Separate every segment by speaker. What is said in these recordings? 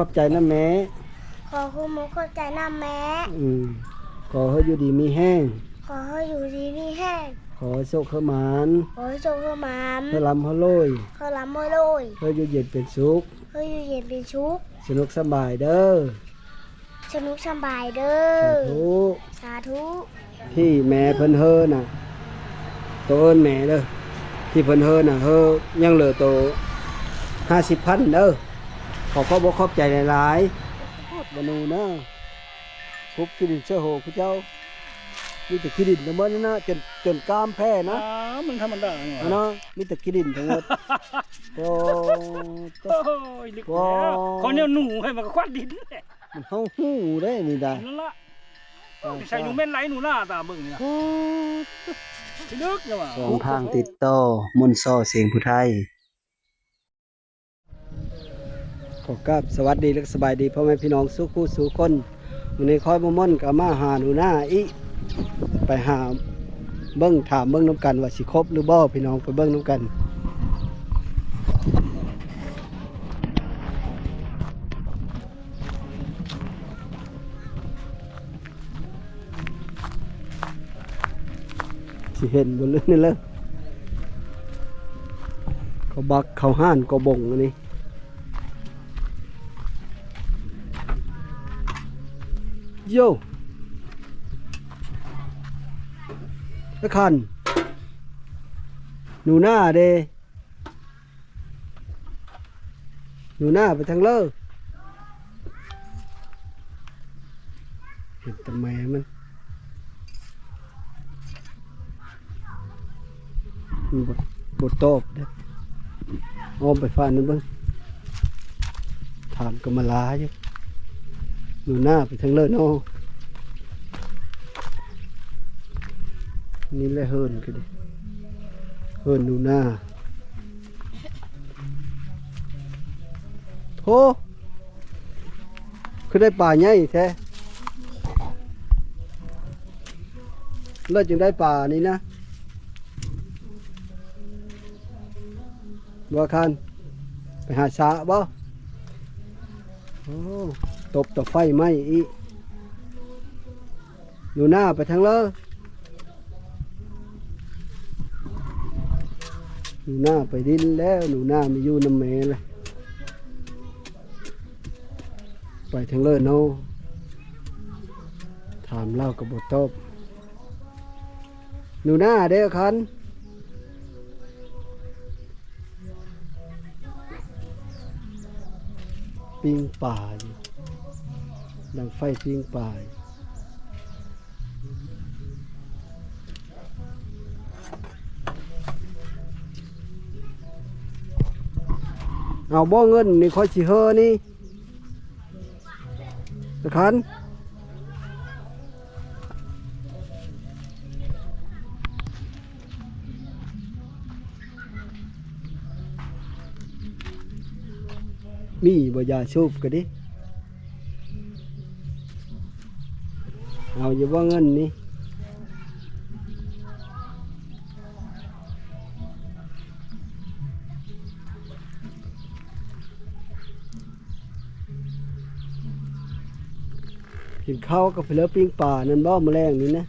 Speaker 1: ขอบใจนะแม่
Speaker 2: ขอคุณมุกเข้าใจน้ำแม่
Speaker 1: ขอให้อยู่ดีมีแห้ง
Speaker 2: ขอให้อยู่ดีมีแห้ง
Speaker 1: ขอให้โชคขมาน
Speaker 2: ขอให้โชคขมาน
Speaker 1: เพื่อลำเพื่อโลย
Speaker 2: เพื่อลำเพื่อโลย
Speaker 1: เพื่ออยู่เย็นเป็นสุข
Speaker 2: เพื่ออยู่เย็นเป็นสุข
Speaker 1: สนุกสบายเด้อ
Speaker 2: สนุกสบายเด้อสาธุ
Speaker 1: ที่แม่เพิ่นเฮอน่ะโตเอิ้นแม่เด้อที่เพิ่นเฮอน่ะเฮอยังเหลือโต50,000เด้อขอบอกขอบใจหลายๆบ่นูเนาะคุบกินเสื้อโหผู้เจ้ามีแต่ขี้ดินทั้งหมดนะจนกล้ามแพ้นะ
Speaker 3: มันธรรมดา
Speaker 1: เนาะมีแต่ขี้ดินทั้งหมดโอ้
Speaker 3: ยลึกแล้วเขาเนี่ยหนูให้มันก็ควัดดิน
Speaker 1: มันเฮาหู้ได้นี่ได้
Speaker 3: นั่นละใส่หนูเม่นไหลหนูหน้าตาเบิ่งเนี่ยลึกเนี่ยว่ะ
Speaker 1: สองทางติดต่อมนต์ซ้อเสียงผู้ไทยขอกราบสวัสดีและสบายดีพ่อแม่พี่น้องสู้คู่สู้คนวันนี้คอยบ่ม่อนกับมาหาหนูหน้าอีไปหาเบิ้งถามเบิ้งน้ำกันว่าสิครบหรือบ่พี่น้องไปเบิ้งน้ำกันสิเห็นบนเรื่องนี่เลยเขาบักเขาห้านก็บ่งอันนี้โย่ตะคันหนูหน้าเดหนูหน้าไปทางเลอเห็นแต่แม่มันบทตอบเด้ออ้อมไปฟ้านั่นเบิ่งถามก็มาลาอยู่หนูหน้าไปทางเลอเนาะนี่แหละเฮิร์นก็ดิเฮิร์นหนูหน้าโธ่คือได้ป่าใหญ่แท้เลิศจึงได้ป่านี่นะบ่คันไปหาสาบ่โอ้ตบต่อไฟไหมอีหนูหน้าไปทางเลอหนูหน้าไปดินแล้วหนูหน้าไม่อยู่น้ำแม่เลยไปทางเลอเนาะถามเล่ากับบทตบหนูหน้าเด้อคันปิ้งป่าอยู่ดังไฟปิ้งป่าเอาบ่เงินนี่ค่อยสิเฮอนี่ตะคันมีบ่ยาสูบก็ดิเอาอยู่บ่เงินนี่กินข้าวกับเพลปิ้งป่านั่นบ่แมลงนี่นะ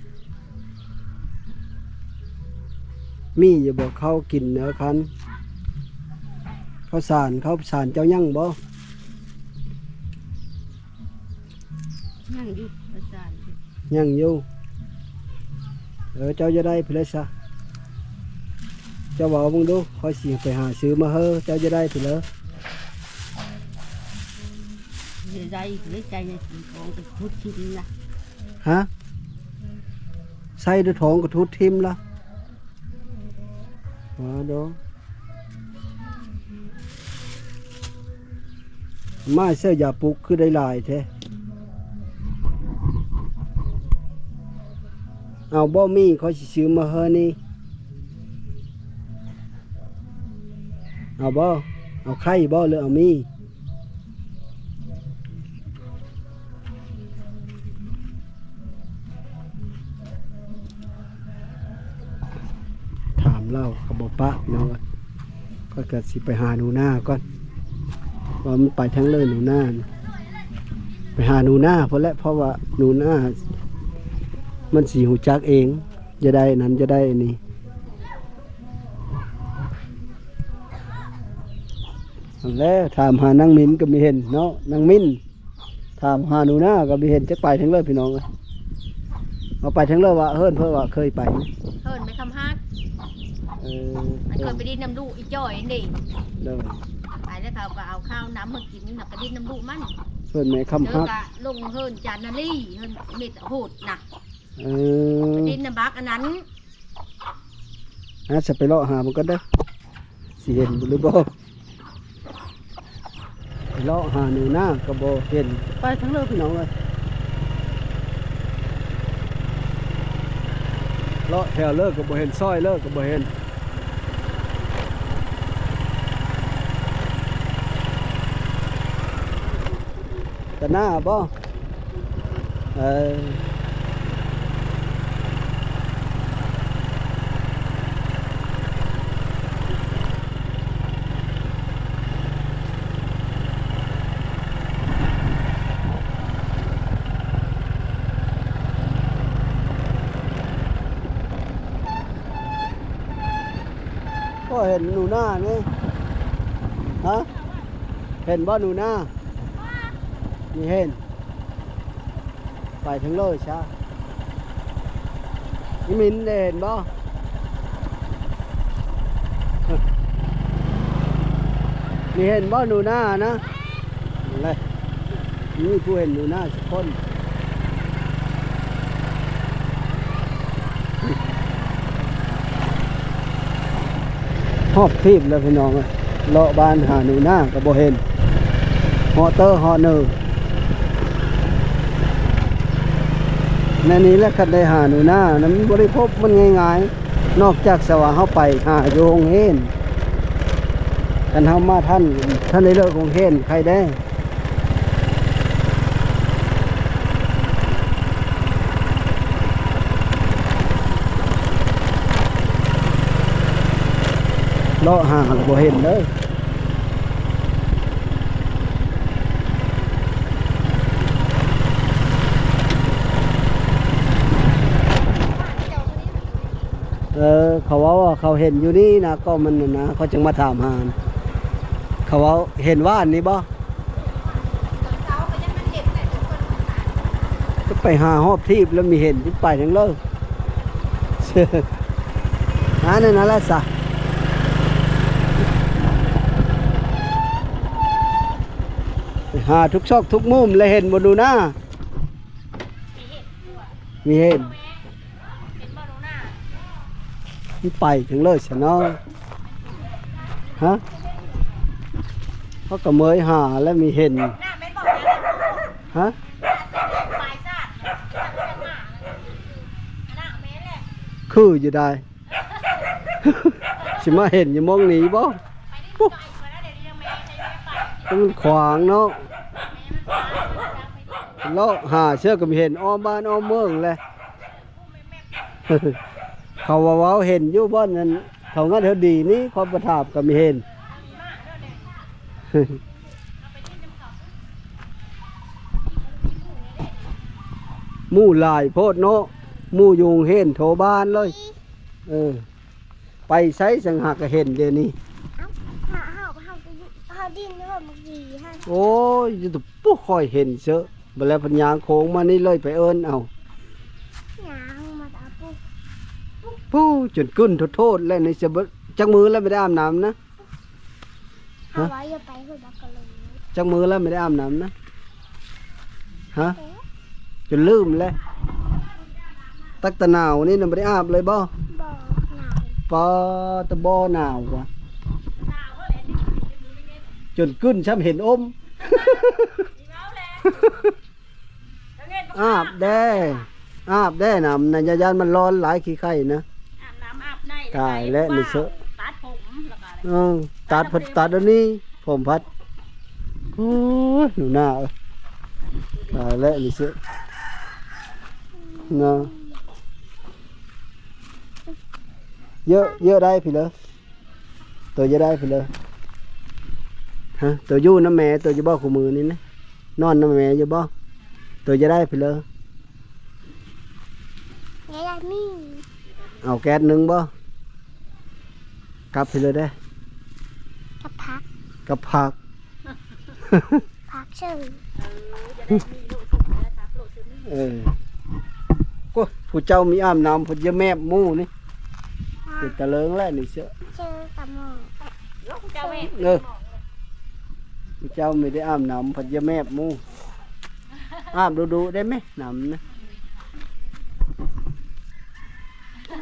Speaker 1: มีอย่าบอกข้าวกินเนื้อคันข้าวสารเจ้ายั่งบ่
Speaker 2: ยั่งอยู่ประสาน
Speaker 1: ยั่งอยู่เจ้าจะได้เพลซะเจ้าบอกมึงดูคอยสิไปหาซื้อมาเฮ้อเจ้าจะได้เพล
Speaker 2: ได้เลยใจในสีทองกระทุดทิมละ
Speaker 1: ฮะใส่ด้วยท้องกระทุดทิมละมาดูมาเสื้อยาปลุกคือได้ลายแท้เอาบ่มีเขาสิซื้อมาเฮอนี่เอาบ่เอาไข่บ่หรือเอามีถามเล่ากับบ่ปะพี่น้องก็เกิดสิไปหาหนูหน้าก่อนว่ามันไปทั้งเลยหนูหน้า หาหนูหน้าเพราะว่าหนูหน้ามันสีหูจักเองจะได้นั้นจะได้อันนี้แล้วถามหานางมิ้นก็ไม่เห็นเนาะนางมิ้นถามหาหนูหน้าก็ไม่เห็นจะไปทั้งเลยพี่น้องเอาไปทั้งเลยว่าเฮิรนเพื่อว่าเคยไปนะ
Speaker 4: เฮิรนไม่คำฮักมันเคยไปดินน้ำลูกอีจ้อยนี่
Speaker 1: เด้อ
Speaker 4: ไปแล้วเขาก็เอาข้าวน้ำมากินแล้วก็ดินน้ำลูกมัน
Speaker 1: เฮิรนแม่คำ
Speaker 4: เจ
Speaker 1: ฮั
Speaker 4: อก กะลงเฮิรนจานนาลี่เฮิรนเม็ดโหดน่ะไปดินน้ำบักอันนั้น
Speaker 1: จะไปเลาะหามันก็ได้สิเห็นหรือบ่ไปเลาะหาหนูหน้าก็บ่เห็นไปทั้งเลยพี่น้องเลยเลาะแถวเลิกก็บ่เห็นซอยเลิกก็บ่เห็นแต่หน้าบ่ก็เห็นหนูหน้านี่ฮะเห็นบ่หนูหน้านี่เห็นไปถึงเลยช้านี่มินได้เห็นบ่นี่เห็นบ่หนูหน้านะเลยนี่ผู้เห็นหนูหน้าสักคนหอบทีบแล้วพี่น้องเลาะบ้านหาหนูหน้าก็บ่เห็นฮอเตอร์ฮอเนอร์ในนี้แหละคันได้หาหนูหน้านั้นบริพบมันง่ายๆนอกจากสว่าเฮาไปหาโยงเฮนกันเฮามาท่านได้เลิกของเฮนใครได้เลาะหาแล้วบ่เห็นเลยเขาว่าเขาเห็นอยู่นี่นะก็มันนะเขาจึงมาถามหาเขาว่าเห็นว่าอันนี้บ่ก็ไปหาหอบทีบแล้วมีเห็นที่ไปทั้งเลิกนั่นแหละสะหาทุกซอกทุกมุมเลยเห็นบนดูหน้ามีเห็นที่ไปถึงเลยสิเนาะฮะเขาก็เมยหาแล้วมีเห็นฮะคืออยู่ได้ สิมาเห็นอยู่มองหนีบ่ต้องขวางเนาะแล้วหาเชื่อก็มีเห็นอ้อมบ้านอ้อมเมืองเลย เขาว่าเห็นอยู่บ้านนั้นเขางั้นเขาดีนี่เขาประทับก็มีเห็น หมู่หลายโพดเนาะหมู่ยุงเห็นโถบ้านเลยไปใช้สังหากก็เห็นเดี๋ยวนี้
Speaker 2: เฮาดินเฮาบ่ดีฮะ
Speaker 1: โอ้ยจะตุปุ๊ค่อยเห็นเชอะบ่แล้วปัญญาโค้งมานี่เลยไปเอิ้นเอา
Speaker 2: หยังมาตาปุ๊
Speaker 1: ผู้จนกึ้นโทษแล้วในจะจักมือแล้วไม่ได้อาบน้ำนะ
Speaker 2: เฮาว่าอย่าไปเฮือบักกะเลย
Speaker 1: จักมือแล้วไม่ได้อาบน้ำนะฮะจนลืมแล้วตักตะหนาวนี่น่ะไม่ได้อาบเลยบ่
Speaker 2: บ่หนาว
Speaker 1: ปอตะบ่หนาวว่ะจนกึ้นช้ำเห็นอม อาบได้น้ำในยานมันร้อนหลายขี้ไข่นะตายแล้วนี่เสอะ
Speaker 4: ตัดผม
Speaker 1: ตัดอันนี้ผมพัดโอ้ยหนูหน้าตายแล้วนี่เสอะนะเยอะได้พี่เลยตัวเยอะได้พี่เลยฮะตัวยู่น้ำแม่ตัวจะบ่คู่มือนี่นะนอนน้ำแม่จะบ่ ตัวจะได้ไปเลย
Speaker 2: ไงล่ะนี่
Speaker 1: เอาแก๊สหนึ่งบ่กลับไปเลยได้
Speaker 2: กับพัก
Speaker 1: กับผัก
Speaker 2: พักเชิง
Speaker 4: จะได้มีโลชุบแล้วทักโลชุบนี่
Speaker 1: เออก็ผู้เจ้ามีอาบน้ำผู้จะแมบหมู่นี่เป็นตะเลิงแล้วนี่เชื่อ
Speaker 2: เจอกับหมอ
Speaker 4: ลูกเจ้าแม่
Speaker 1: เออผู้เจ้าไม่ได้อาบน้ำผู้จะแมบหมู่อาบดูๆได้ไหมน้ำนะ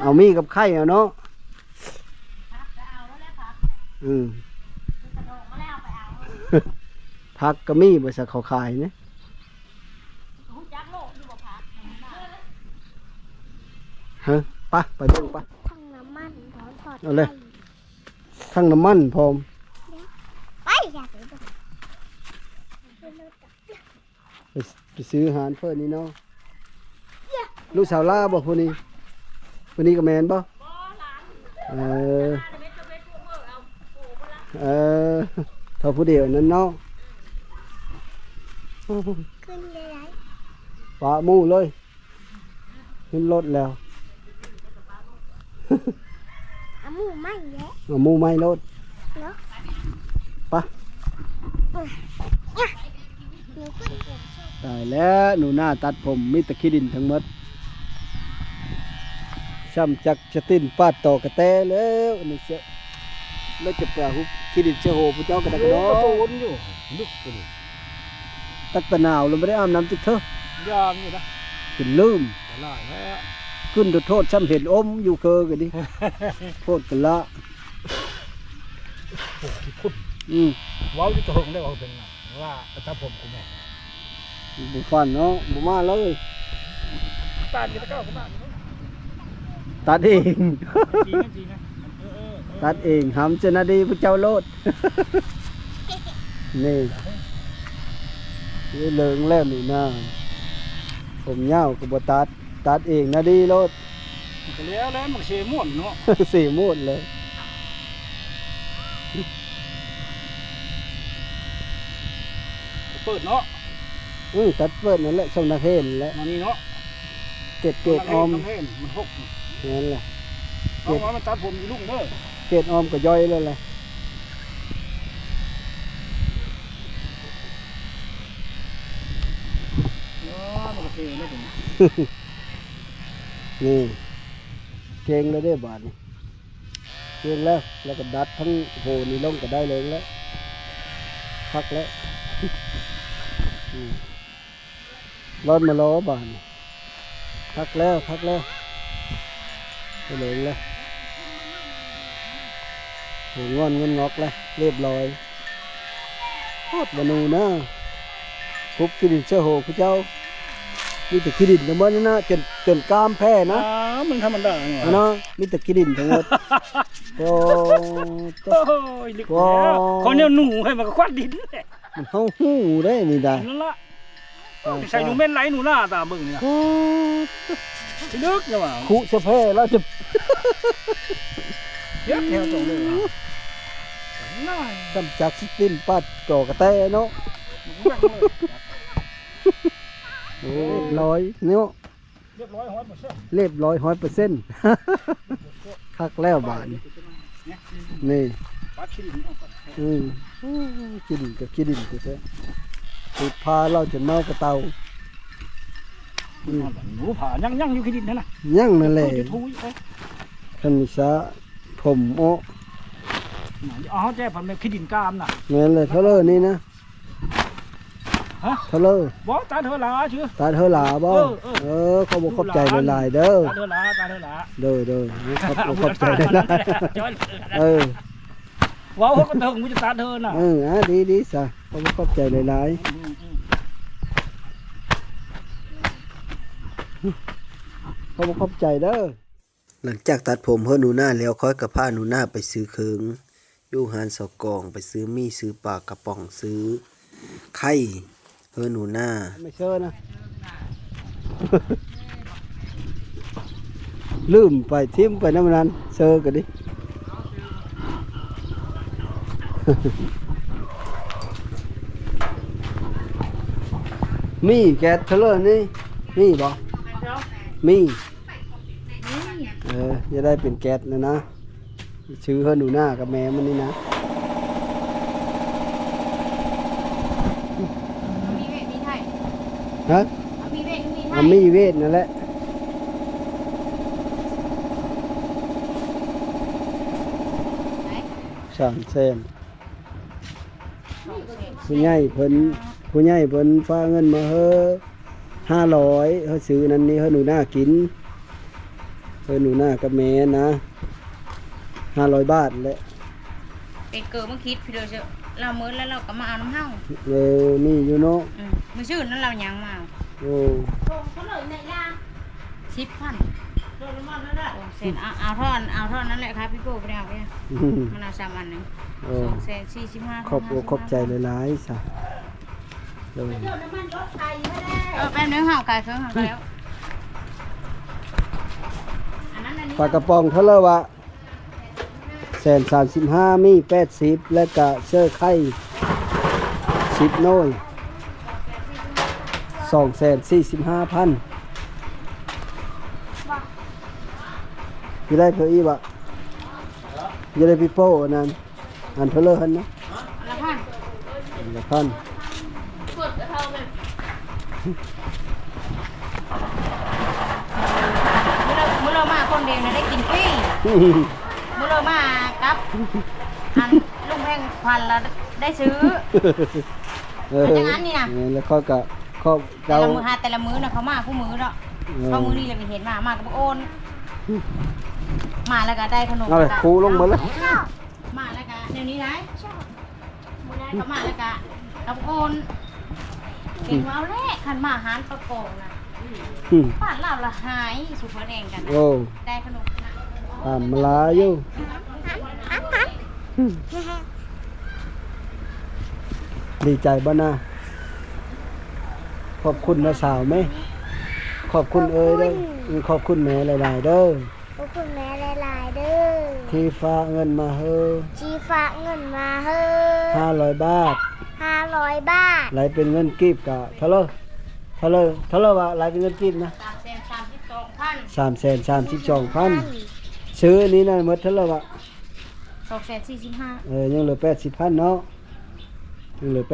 Speaker 1: เอามีกับไข่เอาเนาะ
Speaker 4: จะเอาแล้วแหละพัก
Speaker 1: อืม
Speaker 4: กระโดดมาแล้วไปเอา
Speaker 1: ผักก็มีบริษัทเขาขายนะ
Speaker 4: หูจักโลกอยู่บ่พัก
Speaker 1: ฮะไปเบิ่งไป
Speaker 2: ทั้งน้ำมันถอนถอด
Speaker 1: เอาเลย ทั้งน้ำมันพร้อม
Speaker 2: ไปอยากไปดู
Speaker 1: ไปซื้ออาหารเพิ่นนี่เนาะลูกสาวล่าบ่พวกนี้ก็แมนบ่เออเออเท่าผู้เดียวนั่นเนาะ
Speaker 2: ขึ้นเลยไร
Speaker 1: ปะหมู่เลยขึ้นรถแล้ว
Speaker 2: เอาหมูไม่แยะ
Speaker 1: เอาหมู่ไม่รถ
Speaker 2: เนาะ
Speaker 1: ไป
Speaker 2: หนูขึ้นเอง
Speaker 1: ตายแล้วหนูหน้าตัดผมมีแต่ขี้ดินทั้งหมดช้ำจักจะติ้นปาดต่อกระแตแล้วอันนี่เสียแล้วจะปลาหุบขี้ดินเชื้อโหผู้เจ้ากระดักกระดอ
Speaker 3: โดนอยู่ลึกไปเลย
Speaker 1: ตักตะนาวเราไม่ได้อาบน้ำจิกเถอะ
Speaker 3: ยามอยู่นะ
Speaker 1: ขึ้นลืม
Speaker 3: หลายแล้ว
Speaker 1: ขึ้นโดดโทษช้ำเห็นอมอยู่เคอกันดิ โทษกันละ
Speaker 3: โอ้ที่พุ่น
Speaker 1: ว้าว
Speaker 3: อยู่ตรงได้ว่าเป็นไงว่าถ้าผมกูแม่
Speaker 1: บุฟันเนาะบุมาเลย
Speaker 3: ตาดีตะเก้าก็บ้าน
Speaker 1: ตัดเอง
Speaker 3: จริงจริงนะ
Speaker 1: ตัดเองหำเจนาดีพระเจ้าโลด นี่เหลืองแล้วนี่นะผมเงากับบตัดเองนะดีโลด
Speaker 3: ก็แล้วมันเชม่วนเนาะ
Speaker 1: สี่มูดเลย
Speaker 3: เปิดเนาะ
Speaker 1: ตัดเปิดนั่นแหละช่องนักเห็นแหละ
Speaker 3: มานี่เนาะ
Speaker 1: เกตออม
Speaker 3: เห็นมันหก
Speaker 1: นั่นแหละ
Speaker 3: เอาว่ามันตัดผมอยู่ลุงเด้อ
Speaker 1: เกตออมก็ย่อยเลยแหละ
Speaker 3: มันก็เชไม่ถึง
Speaker 1: นี่เก่งเลยได้บาทนี่เก่งแล้วก็ดัดทั้งโหนี่ลงก็ได้เลยแล้วพักแล้ว ร้อนมาล้อบานพักแล้วไปเลยแล้วโหงอนเงินงอกแล้วเรียบร้อยโคตรบานูนะคุบขี้ดินเชื้อโหผู้เจ้ามีแต่ขี้ดินทั้งหมดนะจนกล้ามแพ้นะ
Speaker 3: มันธรรมดาเนี่ย
Speaker 1: เนาะมีแต่ขี้ดินทั้งหมดโอ้
Speaker 3: โอ้ยลึกแล้วเขาเนี่ยหนูให้มันก็ควัดดินแหละ
Speaker 1: มันเฮาหูได้นี่ได้
Speaker 3: นั่นละใส่หนูเม่นไหลหนูหน้าตาเบิ่งเนี่ย
Speaker 1: โอ้
Speaker 3: ลึกเนี่ยว่ะ
Speaker 1: คุสะแพ้แล้วจะ
Speaker 3: เยอะแถวตรงเลยน่า
Speaker 1: ทำจากสตินปัดจ่อกระแตเนาะโอ้ร้อยเนาะ
Speaker 3: เรียบร้อย100%
Speaker 1: เรียบร้อย100%คักแล้วบาทนี่
Speaker 3: ปัดขี้ดิน
Speaker 1: ขี้ดินกับขี้ดินตัวแท้ติดพาเราจนเมากระเตา
Speaker 3: หนูผ่ายั่งอยู่ขี้ดินนั่นน่ะ
Speaker 1: ยั่งนั่นแหละ
Speaker 3: ทุยเอ้ย
Speaker 1: คันมิซะผมโอ้
Speaker 3: อ๋อแจ้ผมเป็นขี้ดินกามน่ะ
Speaker 1: แม่นเลยเท่าเลยนี่นะ
Speaker 3: ฮะ
Speaker 1: เท่าเลย
Speaker 3: บ่ตาเธอหลาชื่อ
Speaker 1: ตาเธอหลาบ่เขาบอกขอบใจหลายๆเด้อ
Speaker 3: ตาเธอหลา
Speaker 1: เด้อเขาขอบใจหลายๆ
Speaker 3: ว้าวก็เถิงมันจะตาเธอน่ะ
Speaker 1: ดีซะเขาบอกขอบใจหลายๆเขาบอกขอบใจเด้อหลังจากตัดผมเพื่อหนูหน้าแล้วค่อยกับผ้าหนูหน้าไปซื้อเคืองอยู่หานสกองไปซื้อมีซื้อปลากระป๋องซื้อไข่เพื่อหนูหน้าไม่เชื่อนะ ลืมไปทิมไปน้ำนั้นเชื่อกันดิ มีแก๊สเทเลอร์นี่มีบ่มีจะได้เป็นแก๊สนะชื่อเฮอหนูหน้ากับแม่มันนี่นะ
Speaker 4: มีเวทมีไทย
Speaker 1: ฮะ
Speaker 4: มีเวทมีไท
Speaker 1: มัน
Speaker 4: ย
Speaker 1: มีเวทนั่นแหละสามเซนผู้ใหญ่เพิ่นฟ้าเงินมาเฮอ500เฮอซื้อนั้นนี่เฮอหนูหน้ากินเฮอหนูหน้ากับแม่นะ500 บาทแหละ
Speaker 4: เป็นเกิดเมื่อคิดพี่เด้อเจ้าเรามื้อแล้วเราก็มาเอาน้ำเฮา
Speaker 1: นี่อยู่เนาะ
Speaker 4: มื้อชื่อนั้นเรายังมา
Speaker 1: โอ้
Speaker 4: เขาเลยในยา10,000โดนมันนั่นแหละเส้นเอาท่อนนั่นแหละครับพี่โป้ไปเอาไปมันเอา3อันนึง245,000
Speaker 1: ขอบใจหลายๆซะเลย
Speaker 4: แป๊บนึงเฮาไก่เครื่องเฮาแล้วอันนั้นอันนี้
Speaker 1: ปลากระป๋องเท่าไหร่วะ135มี80แล้วก็เสื้อไข่10น้อย245,000จะได้เพื่ออีบะจะได้พี่โป้อันนั้นอันเท่าไหร่นะ
Speaker 4: ละพัน
Speaker 1: อันละพัน
Speaker 4: กดเท่าเลยมื้อเรามาคนเดียวได้กินฟรีมื้อเรามากับอันลุงแพงพันแล้วได้ซื้ออย่างนั้นนี่นะ
Speaker 1: แล้วเขาก็เขา
Speaker 4: แต่ละมือแต่ละมื้อนะเขามาคู่มื้อเนาะเขามื้อนี่เราไปเห็นมากับโอนมาแล้วก็ได้ขนม
Speaker 1: เอาเลยครูลงมาแล้ว
Speaker 4: มาแล้วก็เดี๋ยวนี้ได้เขามาแล้วก็กับโอนเก่งเอาแรกขันมาหารประกอบนะบ้านเราละหายสุพรรณเองกัน
Speaker 1: โอ้
Speaker 4: ได้ขนมนะ
Speaker 1: มาลาอยู่ดีใจบ้านะขอบคุณนะสาวไหมขอบคุณเอ้ยเด้อขอบคุณแม่หลายๆเด้อ
Speaker 2: ขอบคุณแม่หลายๆเด้อ
Speaker 1: ที่ฝากเงินมาเฮอ
Speaker 2: ชีฝากเงินมาเฮ้
Speaker 1: 500 บาท
Speaker 2: 500 บาท
Speaker 1: ไหลเป็นเงินกีบกะเท่าไหร่วะไหลเป็นเงินกีบนะ332,000ซื้ออันนี้นะหมดเท่าไหร่วะ
Speaker 4: 245,000
Speaker 1: ยังเหลือ80,000เนาะยังเหลือ80,000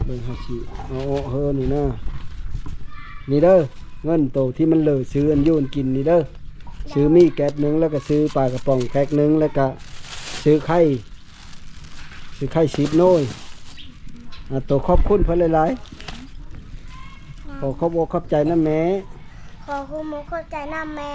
Speaker 1: เบิ่งหาสิเอาเฮอนี่นะนี่เด้อเงินโตที่มันเหลือซื้ออันยูนกินนี่เด้อซื้อมีแก๊สนึงแล้วก็ซื้อปลากระป๋องแพ็คนึงแล้วก็ซื้อไข่10โน้ยตัวขอบคุณเพิ่นหลายๆขอขอบใจนะแม่
Speaker 2: ขอคุณมุกเข้าใจน้ำแม่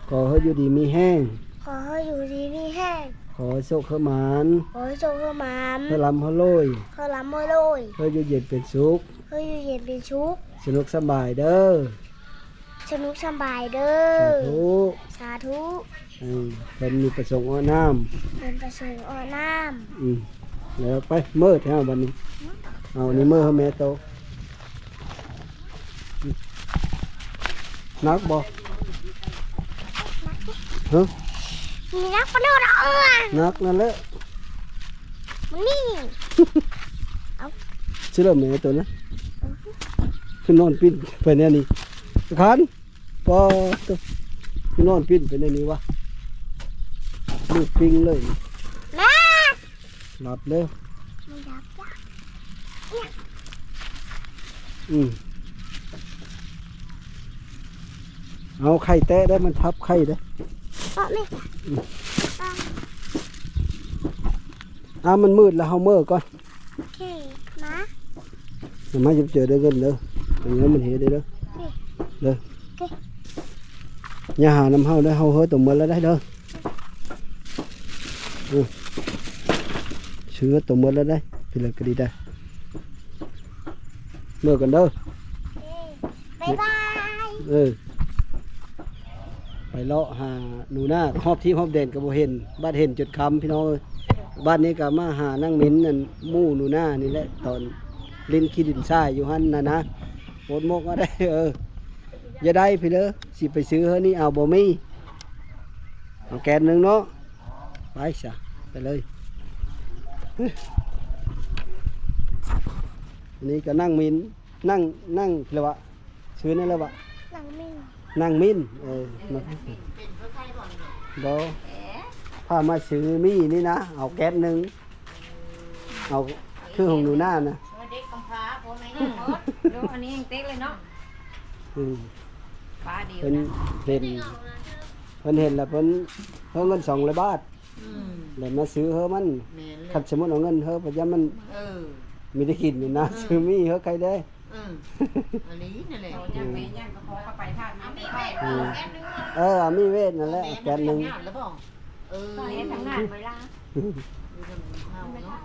Speaker 1: ขอให้อยู่ดีมีแห้ง
Speaker 2: ขอให้อยู่ดีมีแห้ง
Speaker 1: ขอให้โชคเข้ามาน
Speaker 2: ขอให้โชคเข้ามาม
Speaker 1: ให้ลำให้รวย
Speaker 2: เขาล้ำมือเลย
Speaker 1: ให้อยู่เย็นเป็นสุข
Speaker 2: ให้อยู่เย็นเป็นชุก
Speaker 1: สนุกสบายเด้อ
Speaker 2: สนุกสบายเด้
Speaker 1: สา
Speaker 2: อ
Speaker 1: ธุ
Speaker 2: สาธุ
Speaker 1: เป็นมีประสงค์อ้อน้
Speaker 2: เป็นประสงค์อ่อนน้
Speaker 1: ำแล้วไปเมื่อแถววันนี้เอาอันนี้เมื่อให้แม่โตนักบ่ฮะ
Speaker 2: ำมีนักปนดเออ
Speaker 1: นักนั่นแหละ
Speaker 2: มันนี่
Speaker 1: ชื่อเริ่มแม่ตัวนะขึ้นนอนปิ้นไปเนี่ยนี่ขันพอตัวขึ้นนอนปิ้นไปเนี่ยนี่วะลูกปิ้งเลย
Speaker 2: แม่
Speaker 1: หลับเลย
Speaker 2: มันดับจ้ะ
Speaker 1: เอาไข่แตะได้มันทับไข่ได้
Speaker 2: เพราะไม่
Speaker 1: มันมืดแล้วเฮาเมื่อก่อน
Speaker 2: โอเคมา
Speaker 1: อย่ามาเจอได้เงินเด้ออย่างนี้มันเห็นได้เด้อเด้ออย่าหาน้ำเฮาได้เฮาเฮ้อตัวมือแล้วได้เด้อเชื้อตัวมือแล้วได้พี่เลยก็ดีได้เมื่อกันเด้อ
Speaker 2: บ๊ายบาย
Speaker 1: ไปเลาะหาหนูหน้าหอบที่หอบเด่นกับโบเห็นบ้านเห็นจุดคำพี่น้องบ้านนี้ก็มาหานั่งมิ้นนั่นหมู่หนูหน้านี่แหละตอนลิ้นขี้ดินทรายอยู่หันนะโอนโมกก็ได้อย่าได้พี่เด้อสิไปซื้อเฮ้นี่เอาบ่มีเอาแกนหนึ่งเนาะไปซะไปเลย อันนี้ก็นั่งมินนั่งเรียกว่าชื่อนั่นแล้ววะ
Speaker 2: หนังมิน
Speaker 1: นั่งมินมา
Speaker 4: เป็นเพื่อใครบ่อน
Speaker 1: เดี๋ยวพามาซื้อมีนี่นะเอาแก๊สหนึ่งเอาคือของหนูหน้านะ
Speaker 4: เด็กกำพร้าพ่อแม่ยังหมดดูอันนี้ยังเต็กเลยเนาะ
Speaker 1: อืม
Speaker 4: ป้าเดียว
Speaker 1: เพิ่น
Speaker 4: นะ
Speaker 1: เห็นเพิ่นเห็นแล้วเพิ่นเงิน200 บาท
Speaker 4: อืม
Speaker 1: เลยมาซื้อเฮอมัน
Speaker 4: แม่นเลย
Speaker 1: คันสมมุติเอาเงินเฮอปัจจุบันมัน
Speaker 4: เออ
Speaker 1: มีได้กินอยู่นะซื้อมีเฮอใครได้
Speaker 4: อันนี้นั่นแหละยังแม่ยังก็พอเข้าไปทานมีเวท
Speaker 1: แก๊สนึงเอามีเวทนั่นแหละแก๊สหนึง
Speaker 4: แล้วบ่เห็นทางงานเวลาอยู่ทางเฮาเนาะ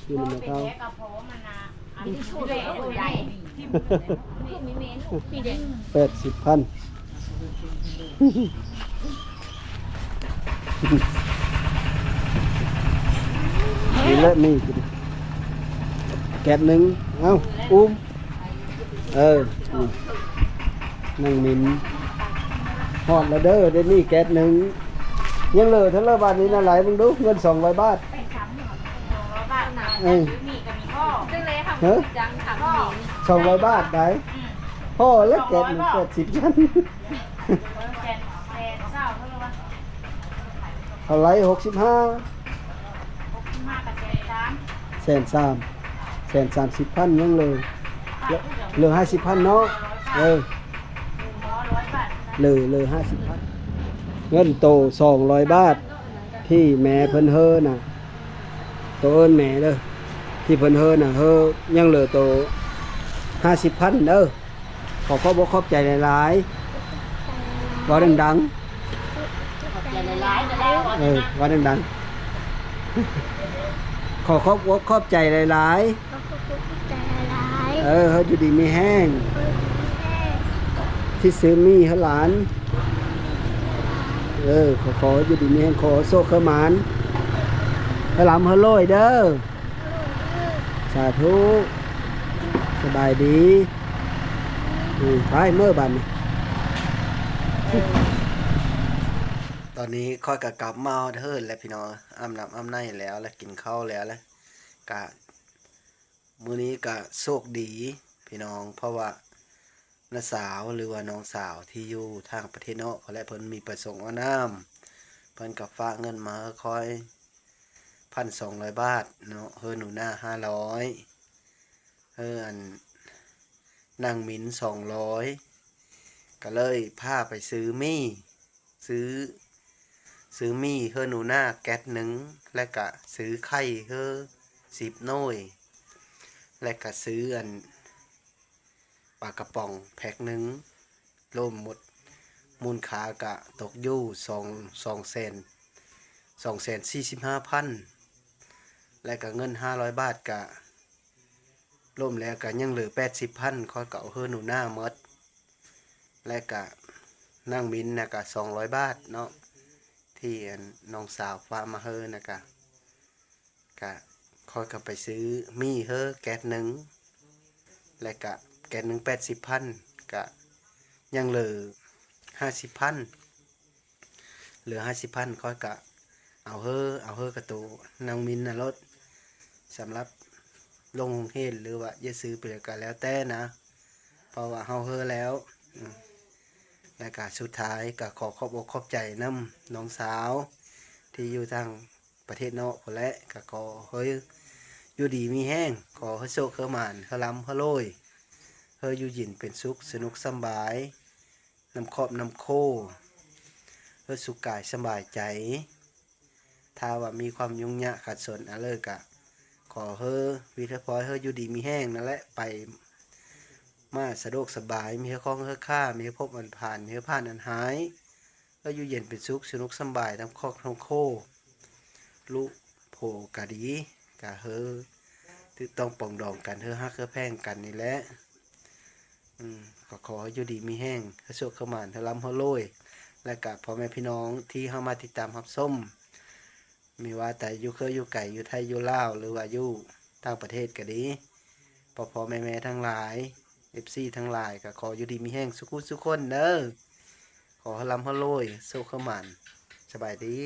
Speaker 1: อยู่ในเขา
Speaker 4: แกระโผมันนะอันนี้ชูเด็กใหญ่ที่มีเมนูพี่เด็ก
Speaker 1: 80,000นี่แหละมีกินแก๊สหนึงเอ้าอุ้มนี่นั่งมินฮอดแล้วเด้อได้นี่แก๊สหนึงยังเหลือทั้งละบาทนี้นะหลายมึงดูเงิน200 บาท
Speaker 4: บ้านนะ
Speaker 1: เออ
Speaker 4: มีกับมีพ่อจังเลยค่ะ
Speaker 1: เฮ้ย
Speaker 4: จังค่ะพ่อ
Speaker 1: 200 บาทได้พ่อแล้วแก๊สหนึง80ชั้น
Speaker 4: แกนเศร้าเท่าไหร่วะ
Speaker 1: เท่าไหร่65
Speaker 4: 65กับ
Speaker 1: 130,000
Speaker 4: 73
Speaker 1: ยังเลยเหลือ50,000เนาะ
Speaker 4: 100 บาท
Speaker 1: เหลือ50,000เงินโต200 บาทที่แม่เพิ่นเฮอน่ะโตเอิ้นแม่เด้อที่เพิ่นเฮอน่ะเฮอยังเหลือโต50,000เด้อขอบอกขอบใจหลายๆว่าดัง
Speaker 4: ขอบใจหลายๆนะแล้ว
Speaker 1: ๆว่าดังๆขอขอบใจหลาย
Speaker 2: ก็คือใจร้าย
Speaker 1: ๆเฮาอยู่ดีมีแห้ง
Speaker 2: แม่
Speaker 1: ที่ซื้อมีให้หลานขออยู่ดีมีแห้งขอโซกขมานให้ลำให้โลยเด้อสาธุสบายดีไปเมื่อบันตอนนี้ค่อยกะกลับมาเทิดแล้วพี่น้องอ้ำน้ำอ้ำในแล้วแล้วกินข้าวแล้วแล้วกะมื้อนี้กะโชคดีพี่น้องเพราะว่าน้าสาวหรือว่าน้องสาวที่อยู่ทางประเทศนอกและเพิ่นมีประสงค์เอาน้ำเพิ่นกับฝากเงินมาค่อย1,200 บาทเนาะหนูหน้า500อันนางมิ้น200ก็เลยพาไปซื้อมี่ซื้อมี่หนูหน้าแก๊สหนึ่งและก็ซื้อไข่10 หน่วยและก็ซื้ออันปลากระป๋องแพ็คหนึ่งรวมหมดมูลค่ากะตกอยู่245,000และก็เงิน500 บาทกะรวมแล้วก็ยังเหลือ80,000ค่อยก็เอาหนูหน้าหมดและก็นั่งบินนะกะ200 บาทเนาะที่น้องสาวฝากมานะกะค่อยก็ไปซื้อมีแก๊สหนึ่งและกะแก๊สหนึ่ง80,000กะยังเหลือ50,000ค่อยกะเอากระตูนางมินนะรถสำหรับลงเฮ็ดหรือว่าจะซื้อไปเลยก็แล้วแต่นะเพราะว่าเฮาแล้วและก็สุดท้ายก็ขอขอบใจน้องสาวที่อยู่ทางประเทศนอกพุ่นแหละก็ขออยู่ดีมีแห้งขอให้โชคให้หมานให้ร่ำให้รวยอยู่เย็นเป็นสุขสนุกสบายน้ำครอบน้ำโคสุขกายสบายใจถ้าว่ามีความยุ่งยากขัดสนอะไรกะขอวิทยาพรอยู่ดีมีแห้งนั่นแหละไปมาสะดวกสบายมีข้องค่ามีพบมันผ่านมีผ่านอันหายอยู่เย็นเป็นสุขสนุกสบายน้ำครอบน้ำโคลุโผกะดีกะต้องปองดองกันฮักแพงกันนี่แหละขออยู่ดีมีแห้งให้โชคเข้ามาให้ร่ำให้รวยและกับพ่อแม่พี่น้องที่เข้ามาติดตามรับชมมีว่าแต่อยู่อยู่ไก่อยู่ไทยอยู่ลาวหรือว่าอยู่ต่างประเทศก็ดีพ่อแม่ทั้งหลายFC ทั้งหลายก็ขออยู่ดีมีแห้งสุขคนเด้อขอให้ร่ำให้รวยโชคเข้ามาสบายดี